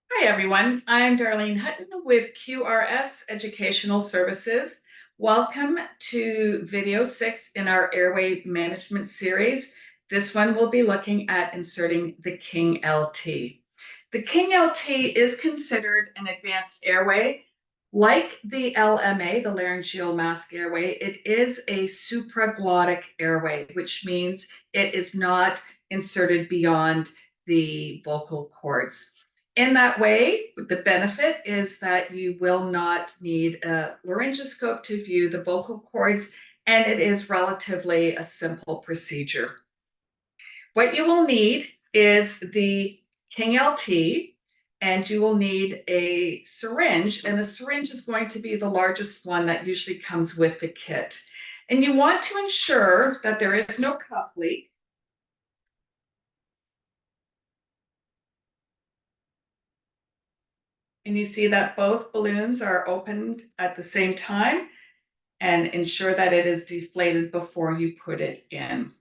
Hi, everyone. I'm Darlene Hutton with QRS Educational Services. Welcome to video 6 in our airway management series. This one will be looking at inserting the King LT. The King LT is considered an advanced airway. Like the LMA, the laryngeal mask airway, it is a supraglottic airway, which means it is not inserted beyond the vocal cords. In that way, the benefit is that you will not need a laryngoscope to view the vocal cords, and it is relatively a simple procedure. What you will need is the King LT, and you will need a syringe, and the syringe is going to be the largest one that usually comes with the kit. And you want to ensure that there is no cuff leak. And you see that both balloons are opened at the same time, and ensure that it is deflated before you put it in.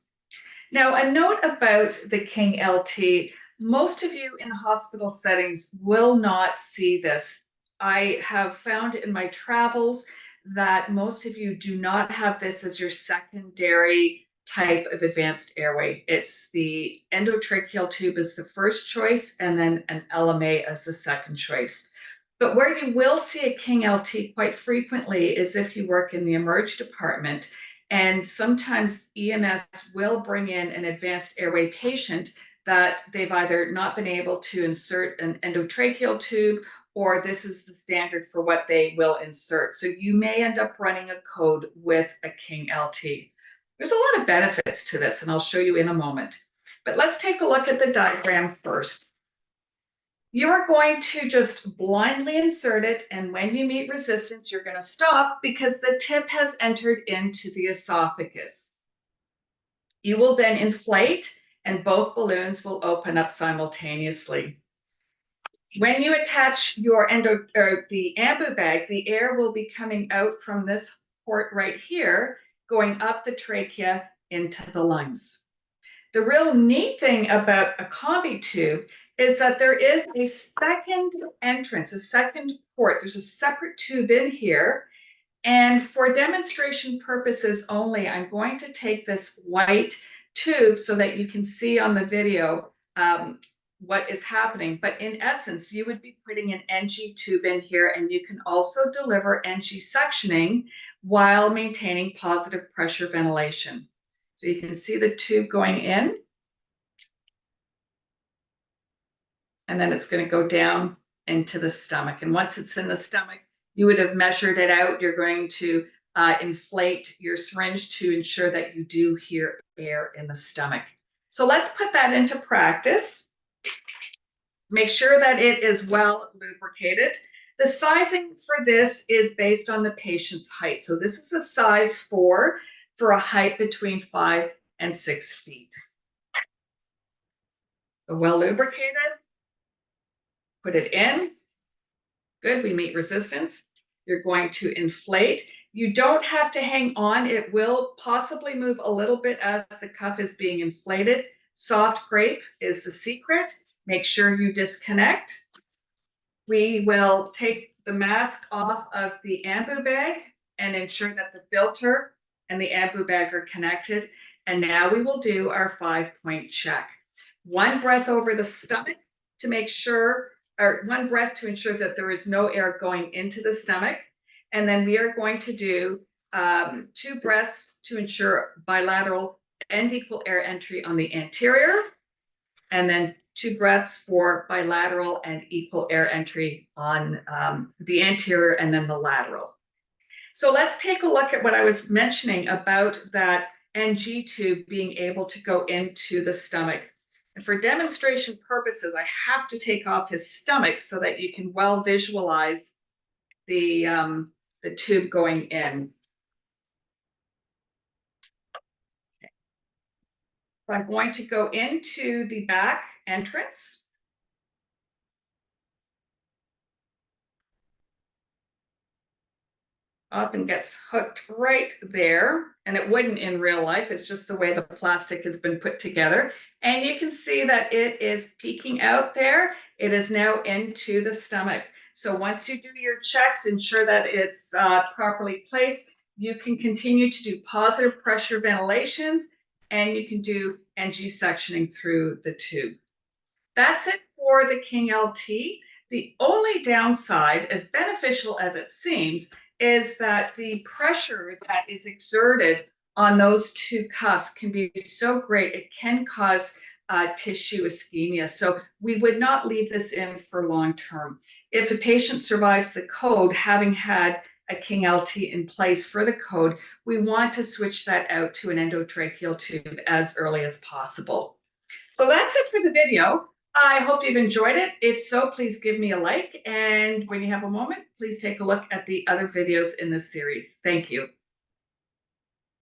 Now, a note about the King LT, most of you in hospital settings will not see this. I have found in my travels that most of you do not have this as your secondary type of advanced airway. It's the endotracheal tube is the first choice, and then an LMA as the second choice. But where you will see a King LT quite frequently is if you work in the emerge department. And sometimes EMS will bring in an advanced airway patient that they've either not been able to insert an endotracheal tube, or this is the standard for what they will insert. So you may end up running a code with a King LT. There's a lot of benefits to this, and I'll show you in a moment. But let's take a look at the diagram first. You are going to just blindly insert it, and when you meet resistance, you're going to stop because the tip has entered into the esophagus. You will then inflate, and both balloons will open up simultaneously. When you attach your the ambu bag, the air will be coming out from this port right here, going up the trachea into the lungs. The real neat thing about a combi tube is that there is a second entrance, a second port. There's a separate tube in here. And for demonstration purposes only, I'm going to take this white tube so that you can see on the video what is happening. But in essence, you would be putting an NG tube in here, and you can also deliver NG suctioning while maintaining positive pressure ventilation. So you can see the tube going in, and then it's going to go down into the stomach. And once it's in the stomach, you would have measured it out. You're going to inflate your syringe to ensure that you do hear air in the stomach. So let's put that into practice. Make sure that it is well lubricated. The sizing for this is based on the patient's height. So this is a size 4 for a height between 5 and 6 feet. So well lubricated. Put it in. Good, we meet resistance. You're going to inflate. You don't have to hang on. It will possibly move a little bit as the cuff is being inflated. Soft grape is the secret. Make sure you disconnect. We will take the mask off of the ambu bag and ensure that the filter and the ambu bag are connected. And now we will do our 5-point check. One breath over the stomach to make sure, or one breath to ensure that there is no air going into the stomach. And then we are going to do 2 breaths to ensure bilateral and equal air entry on the anterior. And then 2 breaths for bilateral and equal air entry on the anterior and then the lateral. So let's take a look at what I was mentioning about that NG tube being able to go into the stomach. And for demonstration purposes, I have to take off his stomach so that you can well visualize the tube going in. Okay. So I'm going to go into the back entrance. Up and gets hooked right there. And it wouldn't in real life. It's just the way the plastic has been put together. And you can see that it is peeking out there. It is now into the stomach. So once you do your checks, ensure that it's properly placed. You can continue to do positive pressure ventilations, and you can do NG suctioning through the tube. That's it for the King LT. The only downside, as beneficial as it seems, is that the pressure that is exerted on those two cuffs can be so great, it can cause tissue ischemia. So we would not leave this in for long term. If a patient survives the code, having had a King LT in place for the code, we want to switch that out to an endotracheal tube as early as possible. So that's it for the video. I hope you've enjoyed it. If so, please give me a like. And when you have a moment, please take a look at the other videos in this series. Thank you.